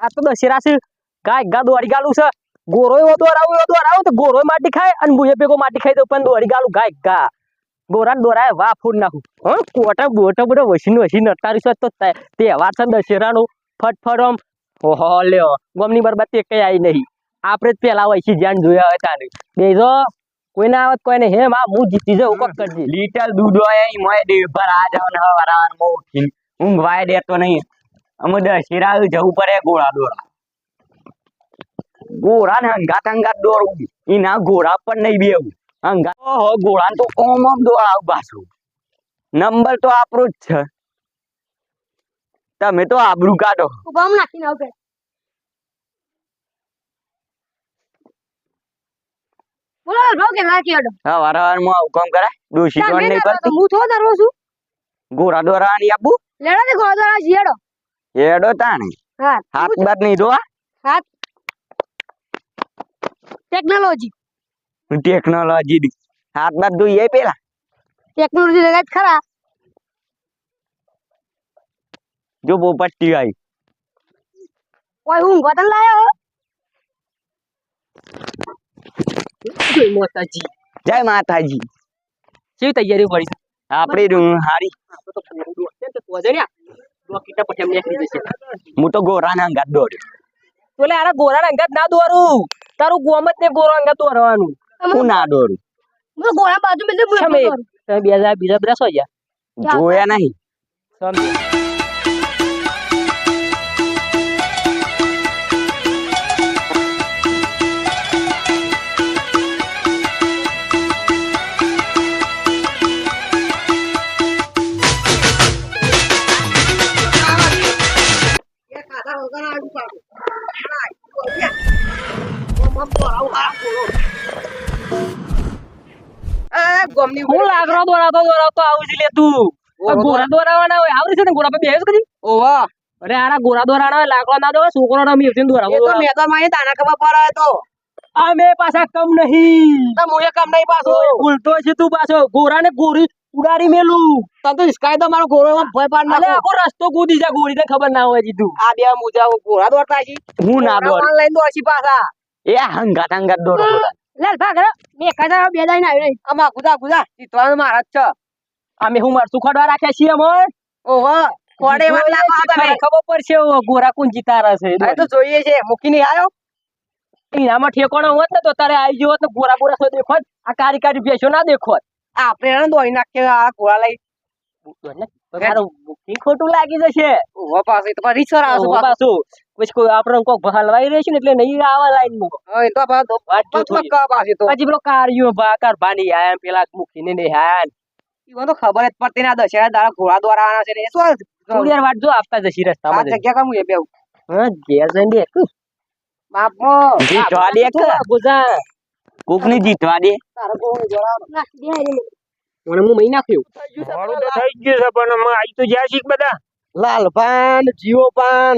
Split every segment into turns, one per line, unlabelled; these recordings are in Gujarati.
આ તો દશેરા છે ગાય ગા દોડી ગાલું છે ગોરોય દોરાવું તો ગોરોય માટી ખાય અને મુએ ભેગો માટી ખાઈ દઉં પણ દોડી ગાલું ગાય ગા ગોરા દોરાય વાહ ફૂડ નાખું હા કોટા બોટા બોટા વસીન અટારી તો તહેવાર છે દશેરાનો ફટફટ ઓહો લ્યો ગમની બરબાદ તે કઈ આવી નહીં આપણે જ પેલા વૈસી જ્યાં જોયા હતા ને બેજો કોઈ ના આવત કોઈ ને હે માં હું જીતી જાઉં કોક કરજે
લીટર દૂધ હોય મોય દે પર આ જવન હવારાન મો ઊંઘવાય દેતો નહીં અમે દશેરા જવું પડે ગોળા દોરા ગોળા ને હંગાત દોડવું એના ગોળા પણ નહીં બેવું હંગાત ઓહો ગોળા તો ઓમ દોડાવ પાછું નંબર તો આપણો જ છે તમે તો આબરૂ કાઢો
ઉભામ નાખીને આવ કે બોલો ભાવ કે નાખી આડો
હવાર માં આવું કામ કરાય ડોશી તો નહીં પડતી
હું થો દરવો છું
ગોળા દોરા ની આપું
લેડો ને ગોળા જીડો
એડો તાણી
હા
હાથ બાદ નહીં દોવા
હાથ ટેકનોલોજી
હાથ બાદ દોઈએ પેલા
ટેકનોલોજી લગાય ખરા
જો બહુ પટ્ટી આવી
ઓય હું ગોતન લાયો
જય માતાજી
જય માતાજી
કેવી તૈયારી કરી
આપડી હારી હું તો ગોરા ના અંગાત દોડ્યો
તોલે આરા ગોરા અંગાત ના દોરું તારું ગોમ જ ને ગોરો અંગાત દોરવાનું
હું ના દોડું
હું ગોળા બાજુ મેલે
તમે બીજા સો ગયા
જોયા નહીં
સમજે હું લાકડો દોરાતો આવું છે લે તું ગોરા દોરાવાના હોય આવડી છે ને ગોરા પર બેસ કરી
ઓવા
અરે આરા ગોરા દોરાના હોય લાકડો ના દો છોકરો ના મીરથી દોરાવો
એ તો મેં તો મારી તાના ખબર પડે તો
અમે પાછા કમ નહીં
તો મુએ કામ નહીં પાછો
ઉલટો છે તું પાછો ગોરા ને ગોરી ઉડાડી મેલું
તમ તો સ્કાય તો મારો ગોરો માં ભય પાડ
અલે
નાખો
આખો રસ્તો કૂદી જા ગોરી ને ખબર ના હોય જીધું
આ બે મુજા ગોરા દોડતા છે હું ના દોડ લઈને દોડશી પાછા એ હંગાત દોડો
લેલ ભાગ મે કદા બે દાઈ ના આવી
અમા ગુદા ચિતવાન મારા જ છે
અમે હું મરસું ખડવા રાખ્યા છીએ અમર
ઓહો કોડે વાટલા માં તમે
ખબર પડશે ગોરા કોણ જીતારા છે
આ તો જોઈએ છે મૂકી નહીં આયો
એનામાં ઠેકોણો હોત ને તો તારે આવી ગયો હોત ને ગોરા ગોરા સો દેખોત આ કારી ભેસો ના દેખોત
આપણે દોઈ નાખીએ આ ગોળા લઈ
તારું બુકિંગ ખોટું લાગી જશે
ઓહો પાસે તો રીસર આવશે
પાછું પછી કોઈ આપણે કોક હલવાઈ રહેશે ને એટલે નહીં આવા લાઈન માં
એ તો પક્કા પાસે તો
પછી પેલો કારિયો ભાકાર ભાની આયા પેલા મૂકીને ને હાન
ઈવન તો ખબર જ પડતી ના દશેરા દાડા ઘોડા દ્વારા આના છે ને શું
થોડી વાર વાટ જો આપતા જશી રસ્તામાં
આ જગ્યા કામ એ બેવ
હા ઘેર જઈને દેખ
બાપો જીતવા દે કે
ગુજા
કોકની જીતવા દે
તારો ગોળ જોડા નાખી દે હારી
મને હું મહી નાખ્યું
મોડું તો થઈ ગયું છે પણ અમે આવી તો જ્યાં શીખ બધા
લાલ પાન જીઓ પાન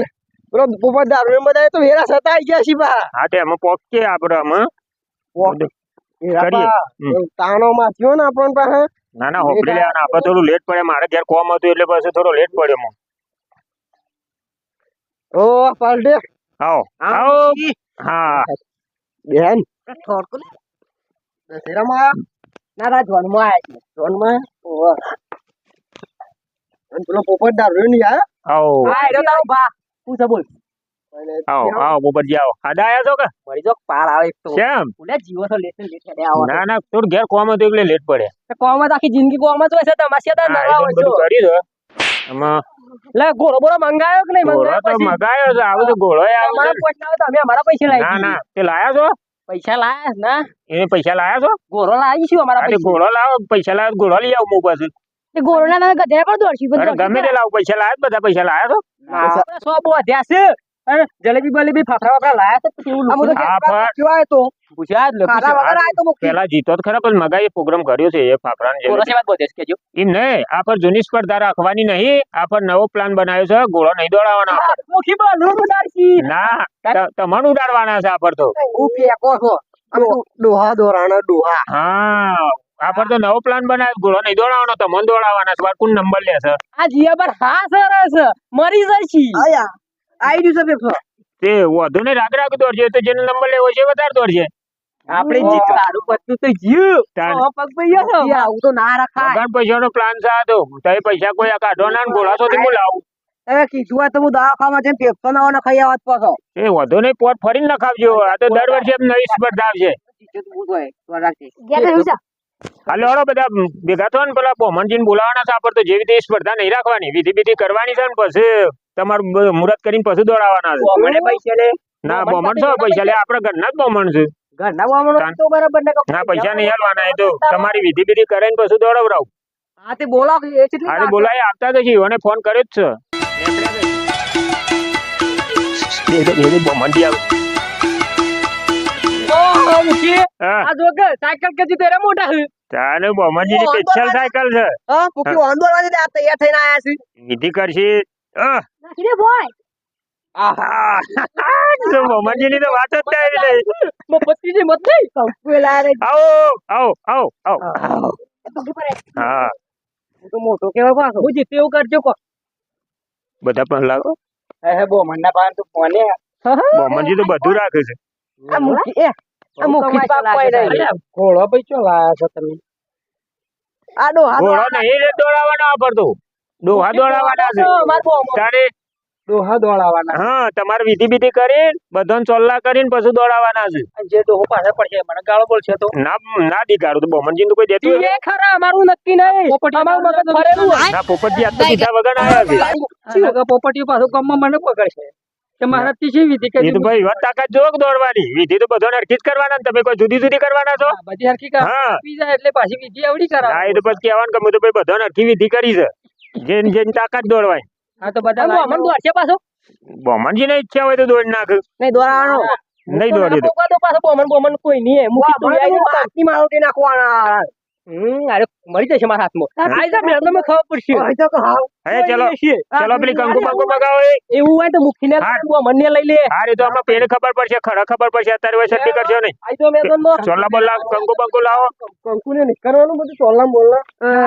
પેલો પોપટ દારૂ એમ બધા તો વેરા સતા આવી ગયા છે બા
હા તે અમે પોકે આપણે અમે કરીએ
તાણો માં થયો ને આપણ પાસે
ના ના હોપડી લેવાના આપણે થોડું લેટ પડે મારે ઘેર કોમ હતું એટલે પછી થોડો લેટ પડ્યો મો
ઓ પાલડે
આવો આવો હા
બેન થોડકો દશેરામાં
ના રાજવાનમાં આયા છે
જોનમાં ઓ અને પેલો પોપટ દારૂ નહીં
આવો
હા એનો તારો ભા શું છે બોલ
આવો આવો બોબરજી આવો આડા આયા છો કે
મરી જો પાર આવે એક તો
કેમ
બોલે જીવો તો લેટ હેડે આવો
ના ના થોડું ઘેર કોમ હતું એટલે લેટ પડે
કોમ જ આખી જિંદગી કોમ જ હોય છે તમાશા તો નવા હોય
બધું
છે
કરી દો આમાં
લે ગોળો બોળો મંગાયો કે નહીં
ઘોડો તો મગાયો છે આવો તો ઘોડો
અમારા પોઈન્ટ આવે તો અમે અમારા પૈસા લાવી
ના ના તે લાયા છો
પૈસા લાયા ના
એને પૈસા લાયા છો
ગોળો લાવી છું અમારા
અરે
પૈસા
ઘોડો લાવો પૈસા લાવો ઘોડો લઈ આવો મોં પાસે
તે ગોળના તમે ગધેડા પર દોડશી
અરે ગમે તે લાવો પૈસા લાયા બધા પૈસા લાયા છો
સો બો ધ્યાસ અને જલેબી બલેબી ફાફડા વાફડા લાયા તો પછી એવું
આમ તો
હા, પણ-
કેવાય તો
પૂછ્યા જ
ખાધા વગર આય તો મૂકી
પેલા જીતો તો ખરા પણ મગાઈ પ્રોગ્રામ કર્યો છે એ ફાફડા ને
ગોળો છે વાત બોધેસ કેજો
એમ નહીં આ પર જૂની સ્પર્ધા રાખવાની નહીં આ પર નવો પ્લાન બનાવ્યો છે ઘોડો નહીં દોડાવવાનો આ પર.
મુખી બોલું ઉડાડશી
ના તમારું ઉડાડવાના છે આ પર તો
હું ફેંકો છો ડોહા દોરાણા ડોહા
હા આ પર તો નવો પ્લાન બનાવ્યો ઘોડો નહીં દોડાવવાનો તમને દોડાવવાના છે કોણ નંબર લેશે
આ જીયા પર હા સરસ મરી જઈશી
આયા આઈ ગયું છે પેપર
તે વધુ ને રાગ દોડશે તો જેનો નંબર લેવો છે વધારે દોડશે.
આપણે જીત તારું પત્તું તો જીવ
તાન.
પગ પૈયા છે આવું તો ના રખાય
વગર પૈસાનો પ્લાન છે આ તો. તારે પૈસા કોઈ આ કાઢવાના ને ઘોડા સુધી હું લાવું.
તમે કીધું હોય તો હું દવાખામાં જઈને પેપ્સો ના ખાઈ આવત પાછો
એ વધુ નહીં પોટ ફરીને નખાવજો. આ તો દર વર્ષે એમ નવી સ્પર્ધા આવશે.
ગયા તો છે
હાલો હાલો બધા ભેગા થો ને પેલા બોમનજીને બોલાવાના છે. આપણે તો જેવી તે સ્પર્ધા નહીં રાખવાની, વિધિ વિધિ કરવાની છે ને પછી તમારું મુહૂર્ત કરીને પછી દોડાવવાના છે.
મને પૈસા લે
ના બોમન છો પૈસા લે, આપણે ઘરના જ બોમન છે.
ઘરના વામણો તો બરાબર ને
ના પૈસા નહીં હાલવાના, એ તો તમારી વિધિ વિધિ કરીને પછી દોડાવરાવ.
હા તે બોલાવ એ કેટલી
અરે બોલાય આવતા જ છે, એને ફોન કર્યો જ છે. બોમનજી આવે.
ઓહો મુખી
હા
આ જો કે સાયકલ કે તેરે મોટા છે
તાને બોમનજીની સ્પેશિયલ સાયકલ છે.
હા મુખી ઓન બોલવાની આ તૈયાર થઈને આયા છે
વિધિ કરશે.
નાખી દે બોય
આહા બોમનજીની તો વાત જ થાય નહીં.
મફતજી મત નહીં પેલા રે
આવો આવો આવો આવો.
પગી પડે
હા
હું તો મોટો કેવા પાછો હું જીતે એવું કરજો કો
બધા પણ લાવો.
હે બો મન્ના પાન તો ફોને
બોમનજી તો બધું રાખે છે.
આ મુખી આ મુખી પાપ કોઈ નહીં ઘોડો ભાઈ ચો લાયા છો તમે આ ડોહા
ઘોડો નહીં રે દોડાવવાનો આ પર તો ડોહા દોડાવવાના છે.
માર બો
તારે
ડોહા દોડાવાના
હા તમારે વિધિ વિધિ કરીને બધાને ચોલ્લા કરીને પછી દોડાવવાના છે.
જે ડોહો પાછળ પડશે મને ગાળો બોલશે તો
ના ના દીકારું તો બોમનજી તો કોઈ દેતું
એ ખરા અમારું નક્કી નહીં અમારું મગજ ફરેલું
ના પોપટજી આજ તો દીધા વગર આવ્યા છે.
પોપટી પાછું ગામમાં મને પકડશે કે મારા તીજી વિધિ
એ તો ભાઈ વાત તાકાત જો દોડવાની વિધિ તો બધાને હરખી જ કરવાના ને તમે કોઈ જુદી જુદી કરવાના છો.
બધી હરકી કા
હા
પીઝા એટલે પાછી વિધિ આવડી કરા
ના એ તો પછી કહેવાનું કે હું તો ભાઈ બધાને હરખી વિધિ કરી છે. જેની જેની તાકાત દોડવાની.
હા તો બધા અમન દોડશે પાછો
બોમનજી ને ઈચ્છા હોય તો દોડી નાખ.
નહીં દોડાવાનો
નહીં દોડી તો
પાછો બોમન કોઈ નહીં મુકી તો આઈ મારોટી નાખવાના અરે મરી જશે મારા હાથમાં આઈ જા મેં તમે ખબર પડશે
હે ચલો ચલો પેલી કંકુ બંકુ મગાવો.
એવું હોય તો મુખીને બોમનને લઈ લે
હા એ તો આમાં પેડ ખબર પડશે, ખરા ખબર પડશે. અત્યારે વઈ સટ્ટી કરશો નહીં.
આઈ તો મેં તો
ચોલ્લા બોલ્લા કંકુ બંકુ લાવો.
કંકુને નીકળવાનું બધું ચોલ્લા બોલના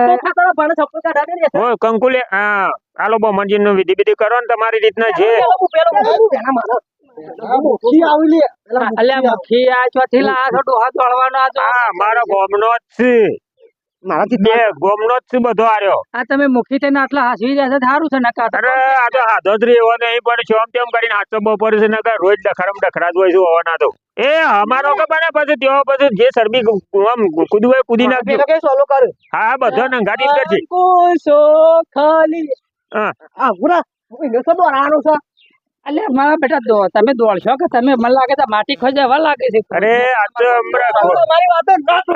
તો ખાતરા ભાણે છપ્પો કાઢા દે
ઓ કંકુ લે હા આલો બોમનજી નું વિધિ વિધિ કરો ને તમારી રીતના જે હા મારો ગોમનો જ છે. બે ગોમનો જ છે બધો આર્યો.
તમે મુખી થઈને આટલા હાસવી રહ્યા છે સારું છે ને
અરે આ તો હાથો જ રહ્યો નહીં પણ શોમ તેમ કરીને હાથો બપોર છે ને રોજ ડખરમ ડખરા જ હોય છે હોવાના તો એ અમારો કે બને પછી તેઓ પછી જે સરબી આમ કૂદવું હોય કૂદી નાખજો.
સોલો કર્યું
હા બધો નંગાટી જ કરશે.
ખાલી
હા
પૂરા દોરાવાનું છે એટલે મારા બેટા તમે દોડશો કે તમે મને લાગે છે માટી ખોઈ જવા લાગે છે
અરે આ તો
મારી વાત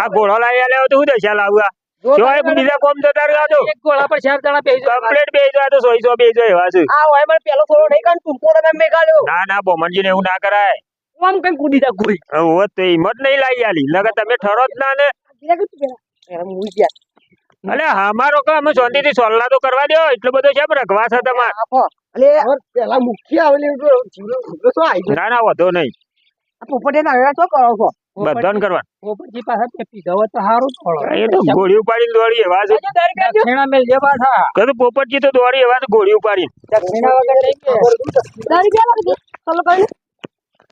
આ ઘોડો લાવી આલ્યો તો હું દશા લાવવા જો એક બીજા કોમ જતા રહ્યા તો
એક ગોળા પર 4 જણા બેસી
કમ્પ્લીટ બેસી જાય તો 100 બેસી જાય એવા છે.
આ હોય મને પેલો થોડો નહીં કાન તુમકો તમે મે ગાલ્યો
ના ના બોમનજી ને એવું ના કરાય.
આમ કઈ કૂદી જા ગુરી
હવે તો હિંમત નહીં લાવી આલી લગા તમે ઠરો જ ના ને. અલે અમારો કે અમે શાંતિથી સોલ્લા તો કરવા દો એટલો બધો છે રખવા છે તમારે.
પેલા મુખી આવેલી
ના ના વધો નહીં
પોપટે ના શું કરો છો
બધાને કરવા.
પોપટજી પાસે પીધો હોય તો સારું
એ તો ગોળી ઉપાડીને દોડી એવા છે.
દક્ષિણા મેલ જે પાછા
કદું પોપટજી તો દોડી એવા છે ગોળી ઉપાડીને.
દક્ષિણા વગર નહીં કે દારી ગયા લાગે ચાલો કરી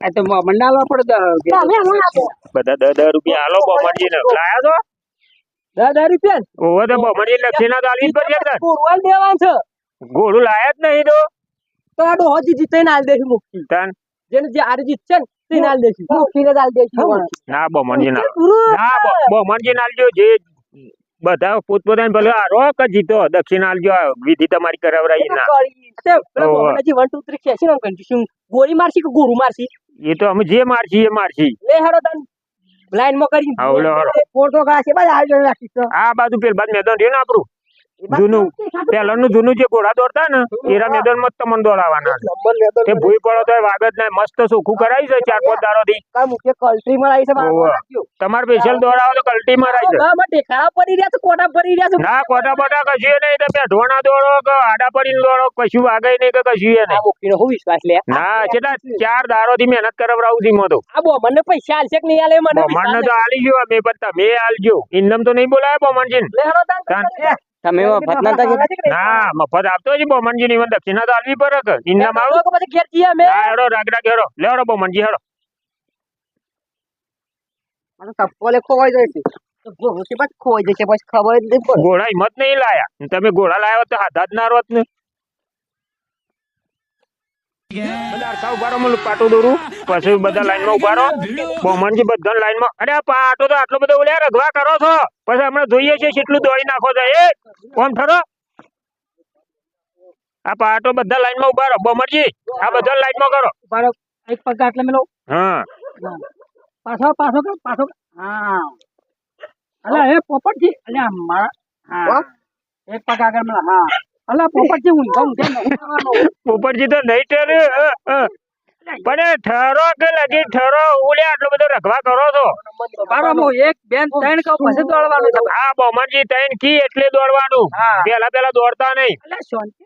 આ તો મંડાલો પડે
બધા 10 રૂપિયા હાલો બોમનજી ને લાયા તો
10 રૂપિયા
ઓવે તો બોમનજી દક્ષિણા તો આલવી જ પડશે ને.
પૂરવાલ દેવાન છે
ઘોડું લાયા જ નહીં
તો આ ડોહો જીતે નાલ દેખી મુક્તિ
તાન
જેને જે આરે જીતશે ને તે નાલ દેખી મુક્તિને નાલ દેખી
ના બોમનજી ના બોમનજી ના આલજો જે બધા પોતપોતાને ભલે હારો કે જીતો દક્ષિણ આલજો વિધિ તમારી કરાવરાઈ ના.
બોમનજી 1 2 3 ખેંચી નામ કન્ફ્યુઝન ગોળી મારસી કે ગુરુ મારસી
એ તો અમે જે મારશી એ મારશી.
લે હેડો તન લાઈન માં કરી
આવલો હારો
ફોટો કાઢે બાદ આવજો રાખી તો
આ બાજુ પેલ બાદ મેદાન રહ્યું ને આપણું જૂનું પેલાનું જૂનું જે ઘોડા દોડતા ને એરા મેદાન માં તમને દોડાવવાના તે ભૂઈ પડો તો વાગ જ ના મસ્ત સુખું કરાવી છે 4-5 દાડો થી
મુખ્ય કલ્ટ્રી માં આવી છે
તમારે સ્પેશિયલ દોડાવો તો કલ્ટી માં આવી છે.
ટેકાળા પડી રહ્યા છે કોટા પડી રહ્યા છે
ના કોટા બોટા કશું નહીં તમે ઢોણા દોડો કે આડા પડીને દોડો કશું વાગે નહીં કે કશું નહીં.
મુખ્ય હું વિશ્વાસ લે
ના કેટલા 4 દાડો થી મહેનત કરાવરાવું છું મો તો
આ મને પૈસા આલશે કે નહીં આલે મને
બોમણ તો આલી ગયો અમે પણ તમે આલજો ઇન્દમ તો નહીં બોલાય બોમણજી
લે હેડો તન
તમે મફત નતા કીધા?
ના મફત આપતો છે બોમનજી ની દક્ષિણા તો આલવી પડે કે ઇનામ આલો
લોકો પછી ઘેર જઈએ અમે
હા હેડો રાગડા હેડો લેવડો બોમનજી હેડો
મને તપકોલે ખોવાઈ જાય છે તો ભોંસી પાછ ખોવાઈ જશે પછી ખબર જ નહીં પડે.
ઘોડા હિંમત નહીં લાયા તમે ઘોડા લાયા હોત તો હાથ જ ના રોત ને બધા હરખા ઉભા રહો, હું પાટો દોરું પછી બધા લાઈનમાં ઉભા રહો બોમનજી બધા લાઈનમાં. અરે આ પાટો તો આટલો બધો ઓલ્યા રગવા કરો છો પછી હમણાં જોઈએ છે કેટલું દોડી નાખો છો એ કોમ ઠરો આ પાટો બધા લાઈનમાં ઉભા રહો બોમનજી આ બધા લાઈનમાં કરો
બાળક એક પગ આટલે મેલો
હા
પાછો પાછો કર પાછો કર. હા અલા એ પોપટજી અલ્યા મારા હા એક પગ આગળ મેલો હા અલા પોપટજી ઊંધો ઊંધે નહીં કરવાનો.
પોપટજી તો નહીં ઠરે પણ એ ઠરો કે લગી ઠરો ઓલ્યા આટલો બધો રગવા કરો છો
બારામો એક બેન ત્રણ કહું પછી દોડવાનું છે.
હા બોમનજી તૈન કી એટલે દોડવાનું
હા.
પેલા દોડતા નહીં
અલા શાંતિ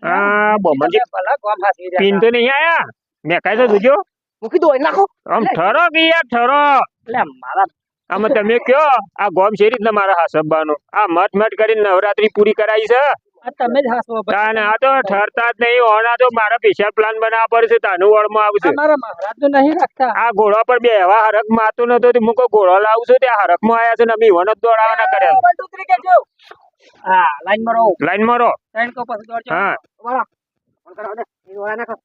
હા બોમનજી
ભલા કોમ હાથી રહ્યા.
પીન તો નહીં આયા મેં કાંઈ તો જોજો
મૂકી દો નાખો
આમ ઠરો કે યાર ઠરો
અલ્યા મારા
આમાં તમે કયો આ ગોમ છે રીતના મારા હાસબવાનું આ મટ કરીને નવરાત્રી પૂરી કરાઈ છે
આ તમે જ હાસો ભાઈ.
તાને આ તો ઠરતા જ નહીં ઓના તો મારા સ્પેશિયલ પ્લાન બનાવવા પડશે તાનું વળમાં આવશે
અમારા મહારાજ તો નહીં રાખતા
આ ઘોડા પર બે એવા હરક માતો નતો તે મુકો ઘોડો લાવું છું ત્યાં હરકમાં આયા છે ને અમે ઈવન જ દોડાવાના કર્યા
વન, ટુ, થ્રી કહેજો. હા લાઈન માં રહો
લાઈનમાં રહો
ત્રણ કહું પછી દોડજો.
હા
વાળા ફોન કરો ને એ વાળા નાખો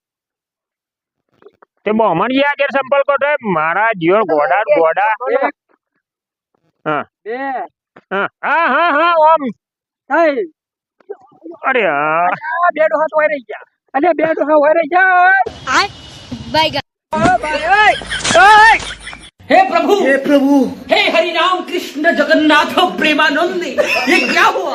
તે બોમનજી આગળ સંપલ કોટે મારા જીવન ગોડા ગોડા
એક,
હા
બે
હા હા હા હા ઓમ
ત્રણ.
અરે યાર
આ બે ડોહા તો હોય રહી ગયા અલ્યા બે ડોહા હોય રહી ગયા
हे प्रभु हे हरि राम कृष्ण जगन्नाथ प्रेमानंद ये क्या हुआ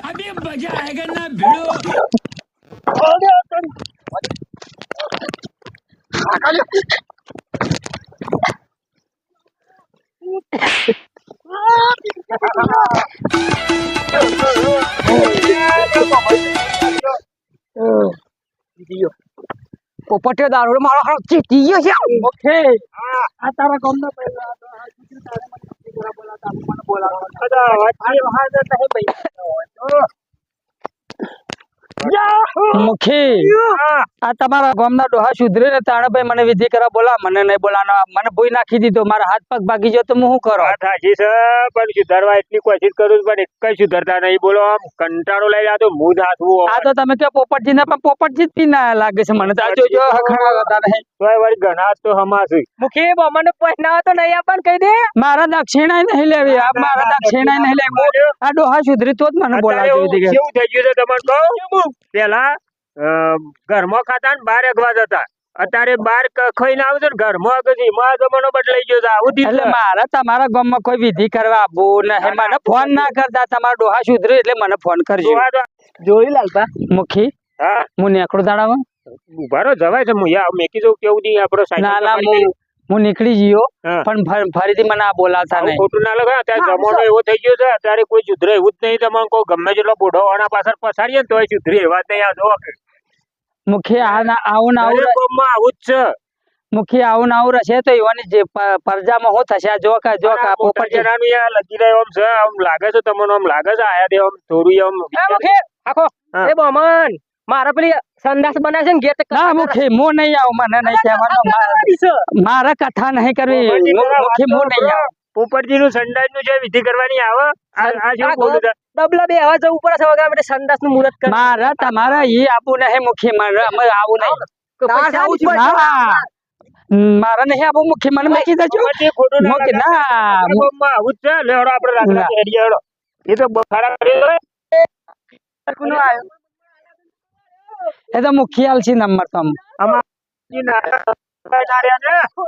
अभी मजा आएगा ना भिड़ो
પોપટે દારૂ મારો હારો ચીટી ગયો છે
ઓકે આ તારા ગામનો પહેલા આ છોકરી તારે મને બોલાતા મને બોલાવવાનો આ હાજર નહીં ભાઈ મુખી આ તમારા ગામના ડોહા સુધરે ને તાણે ભાઈ મને વિધિ કરવા બોલા મને નહીં બોલાનો મને ભૂઈ નાખી દીધો મારા હાથ પગ ભાગી ગયો તો હું શું કરો
વાત સાચી છે પણ સુધારવા એટલી કોશિશ કરું છું પણ એક સુધરતા નહીં બોલો આમ કંટાળો લઈ આ તો મૂડ હાથવું
આ તો તમે કહો પોપટજી ને પણ પોપટજી જ પીના લાગે છે મને તો આ જોજો હખણા હતા નહીં
તોય વળી ઘણા તો હમાશે
મુખી મને પૈસા તો નહીં આપણ કહી દે મારા દક્ષિણા નહીં લેવી આ મારા દક્ષિણા નહીં લેવી આ ડોહા સુધરી તો જ મને બોલાવી દીધી
કેવું થઈ ગયું છે તમને કહું પેલા ઘરમાં ખાતા ને બાર અગવા જતા અત્યારે બાર ખાઈને આવે છે ને ઘરમાં આગળ એમાં જમાનો બદલાઈ ગયો છે આવું
એટલે
થયું
મારા તમારા ગામમાં કોઈ વિધિ કરવા આવું નહીં મને ફોન ના કરતા તમારા ડોહા સુધરે એટલે મને ફોન કરજો જોઈ લાલપા મુખી
હા
હું નેકડું દાડામાં
ઉભારો જવાય છે હું યાર મેકી દઉં કેવું નહીં આપણો
ના ના હું નીકળી ગયો
હા.
પણ ફરીથી મને આ બોલાવતા
આવું
નહીં
ખોટું ના લગાય અત્યારે જમાનો એવો થઈ ગયો છે અત્યારે કોઈ સુધરે એવું જ નહીં તમને કોઈ ગમે જેટલો બુઢો આના પાછળ પસારીએ ને તોય સુધરે એવા જ નહીં આ જો
મુખી આવું ને આવું
દરેક ગામમાં આવું જ છે
મુખી આવું ને આવું રહેશે તો એવાની જે પરજામાં શું થશે આ જો કા પોપટ
જણાનું યાર લગી રહ્યો આમ છે આમ લાગે છે તમને આમ લાગે છે આયા દે આમ થોડું આમ
આખો
હા.
એ બમન મારા પેલી સંદાસ બનાવે છે ને ઘેર ના મુખી હું નહીં આવું મને નહીં કહેવાનું મારા કથા નહીં કરવી મુખી હું નહીં આવું
પોપટજી નું સંડાસ નું જે વિધિ કરવાની આવે આ શું બોલું છે
ડબલા બે હવા જવું પડે છે વગર માટે સંદાસ નું મુહૂર્ત કર મારા તમારા એ આપવું નહીં મુખી મારે અમે આવું નહીં મારા નહીં આપવું મુખી મને મેકી દેજો
પોપટજી ખોટું ના
મુખી
લગાય.
ના
દરેક ગામમાં આવું જ છે લે હેડો આપણે રાત્રે હેડીએ હેડો એ તો બખાડા કરી દે.
એ તો મુખી આલસી નંબર તો
આમાં ઈ ના રહ્યા છે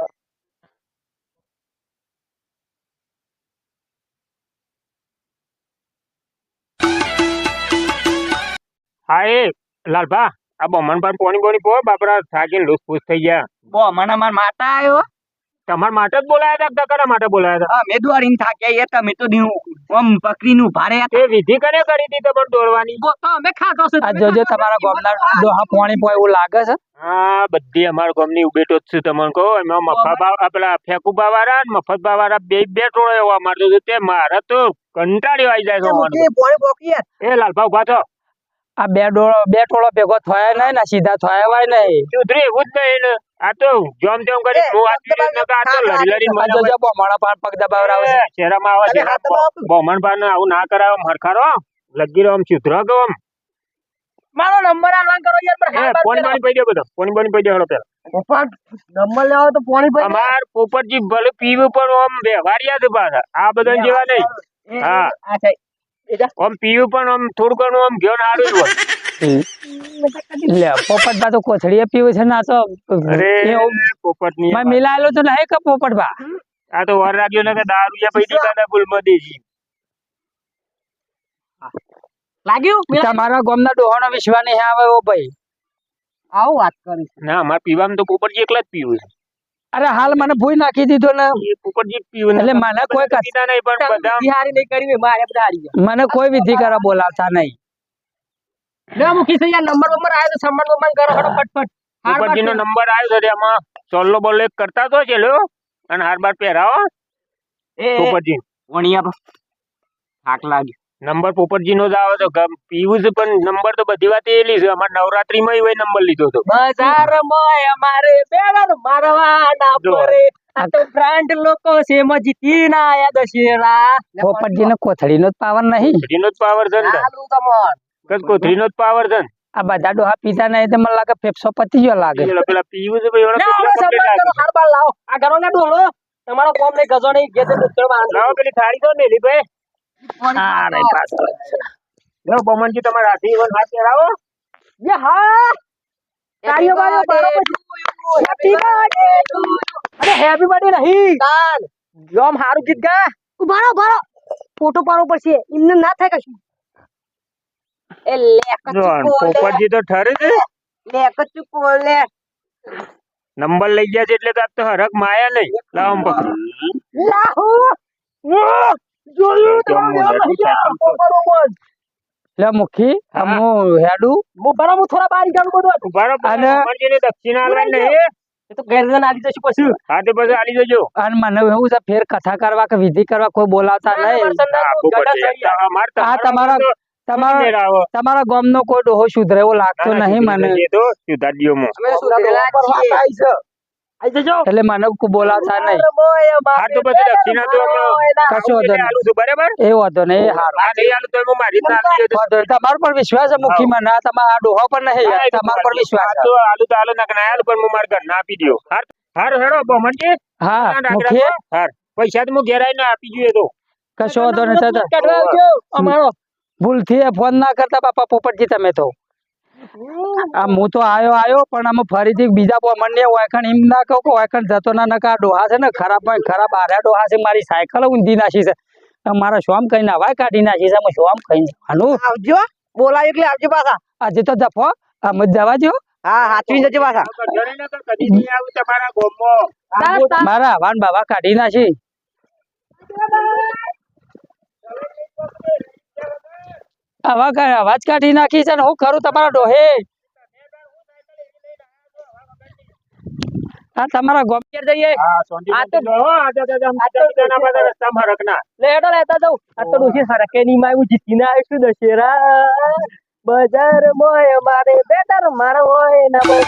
હા એ લાલભા આ બમણ પર પોણી પોણી પો બાપરા થાકીને લૂસ ફૂસ થઈ ગયા
બો મને માર માતા આવ્યો
તમારા માટે જ બોલાયા હતા કરા માટે બોલાયા હતા
અમે દોડીને થાક્યા એ તમે તો આમ પકડીને ઉભા રહ્યા
એ વિધિ કને કરી હતી તમારે દોડવાની
તો અમે ખાતો છે
આ જોજો તમારા ગામના ડોહા પાણી પોય એવું લાગે છે
હા બધી અમારા ગામની ઉભેટો જ છે તમને કહો એમાં મફા પેલા ફેકુબા વાળા ને મફત બા વાળા બે ટોળો એવા મારતો હતો તે મારે તો કંટાળ્યો આવી જાય છે હોવાનું.
પાણી પોકી યાર
એ લાલભા ઉભા થો
આ બે ટોળો ભેગો થયા નહીં ને સીધા થયા હોય નહીં
ચુધરી એવું જ નહીં ને આ તો જોમ તેમ કરી હું હાથી રીતના તો આ તો લડી લડી
આ જોજો બોમણા પાન પગ દબાવરાવે છે
શેરામાં આવે છે બોમણ પાન આવું ના કરાવો હરખારો લગી રહ્યો આમ ચુધરો ગો આમ
મારો નંબર આલવાન કરો યાર પર
એ ફોન પાણી પઈ દે બધો ફોન પાણી પઈ દે હળો પેલા
પપ્પા નંબર લેવો તો પાણી પર
અમાર પોપટજી ભલે પીવું પણ આમ વ્યવહારિયા છે પાછા આ બધા જેવા નહીં હા
આ છે
આમ પીવું પણ આમ થોડું ઘણું આમ ઘેર સારું જ હોય
લે પોપટ બા તો કોથળીએ પીવે છે ને આ તો
પોપટ ની
મેં મિલાયેલો તો નહીં કે પોપટ બા
આ તો વર રાખ્યો ને કે દારૂ જે પૈસા દાદા ભૂલમાં દેજી
લાગ્યું
તમારા ગામના ડોહાનો વિશ્વાસ નહીં આવે ઓ ભાઈ
આવું વાત કરી
ના અમાર પીવામાં તો પોપટજી એકલા જ પીવું છે
અરે હાલ મને ભૂઈ નાખી દીધો ને
એ પોપટજી જ પીવું
એટલે મને કોઈ કસ-
પીતા નહીં પણ બધા
બિહારી નહીં કરી મારે બધા હારી ગયા
મને કોઈ વિધિ કરવા બોલાવતા નહીં
લે મુખી છે યાર નંબર આવ્યો તો સંબંધ નંબર કરો હડો ફટફટ
પોપટજી નો નંબર આવ્યો છે એમાં સોલ્લો બોલ્લો એક કરતા તો છે લ્યો અને હાર બાર પહેરાવો પોપટજી
વણિયા થાક લાગ્યો
નંબર પોપટજી નો જ આવે તો પીવું છે પણ નંબર તો બધી વાત એલી છે અમારે નવરાત્રી માં હોય નંબર લીધો તો
બજાર માં અમારે બેલર મારવાના
જો.
પરે આ તો બ્રાન્ડ લોકો છે મજીતી ના આયા દશેરા
પોપટજી ને કોથળી નો જ પાવર નહીં
કોથરીનો જ પાવર છે ને
ચાલુ તમોન
કસ કોથરીનો જ પાવર છે ને
આ બધા ડોહા પીતા નહીં તો મને લાગે ફેફસો પતી ગયો લાગે
પેલા પીવું છે ભાઈ
લે હવે સંબંધ કરો હાર બાર લાવો આ ઘરો ને ડોળો તમારો કોમ ને ગજો નહીં ગેતે દુખતો બાંધો
લાવો પેલી થાળી તો મેલી ભાઈ
અરે પાછળ
લો બમનજી તમારા હાથી વન હાથ પહેરાવો
યે હા તાળીઓ બાળીઓ બાળો હેપી બર્થડે ટુ અરે હેપી બર્થડે નહીં તાન જોમ હારું ગીત ગા ઉભારો ઉભારો ફોટો પાડવો પડશે એમને ના થાય કશું એ લે
જો પોપટજી તો ઠરે છે
લે કચ્ચું કોલે
નંબર લઈ ગયા છે એટલે તો આજ તો હરક માયા નહીં લાવો આમ પકડો
લાહુ જોયું તો
લે મુખી
હા.
હું હેડું
હું થોડા બહાર કાઢું બધું
ઉભા રહો
અને-
બમનજીને દક્ષિણા આલવાની નહીં
એ તો ગેરજન આવી જશે પછી
હા તે પછી આલી જજો
અને મને એવું છે ફેર કથા કરવા કે વિધિ કરવા કોઈ બોલાવતા નહીં
હા, પોપટજી. અમાર તો
આ તમારા તમારા
મેળાવો.
તમારા ગામનો કોઈ ડોહો સુધરે એવો લાગતો નહીં મને
એ તો સુધાર્યોમાં.
અમે સુધરેલા છીએ આઈ જજો
એટલે મને કોઈ બોલાવતા નહીં
હા તો પછી દક્ષિણા તો અમે
કશો વાંધો નહીં.
આલું છું બરાબર
એ વાંધો નહીં હારું
હા નહીં આલું તો એમાં મારી રીતના આલી દેજો.
વાંધો નહીં. તમારો પર વિશ્વાસ છે મુખી મને આ તમારા આ ડોહા પર નહીં
હા, એ તો
તમારા પર વિશ્વાસ
આ
છે
તો આલુ તો આલુ ના કે ના આલુ પણ હું મારા ઘરના આપી દ્યો. હાર હેડો બમણજી.
હા
ના, ના,
મુખી
હાર પૈસા તો હું ઘેર આવીને આપી જોઈએ તો
કશો વાંધો નહીં થતો
કાઢવા આવજો અમારો
ભૂલથી એ ફોન ના કરતા બાપા પોપટજી તમે તો આ હું તો આયો પણ આમાં ફરીથી બીજા મને વાયખણ એમ ના કહો કે વાયખણ જતો ના નકા આ ડોહા છે ને ખરાબ આર્યા ડોહા છે મારી સાયકલ ઊંધી નાખી છે મારા શોમ કઈ ના વાય કાઢી નાખી છે શોમ કઈ આનું
આવજો બોલાય એટલે આવજો પાછા
આજે તો જફો આમ જ જવા જો
હા હાચવી જજો પાછા
ઘરે ને તો કદી નહીં આવું તમારા ગામમાં.
મારા વાન બાબા કાઢી નાખી અવાજ કાઢી નાખી છે ને હું ખરું તમારા ડોહે હા તમારા ગોમ જઈએ
હા, સોંધી
આ તો-
મોકલી દો, હો. આ તો બીજાના બધા રસ્તામાં હરખના.
લેડો લેતા જાઉં આ તો ડોસી હરકે ની માં હું જીતીને આવીશું દશેરા બજાર મોય મારે બેટર મારો હોય ના બોલ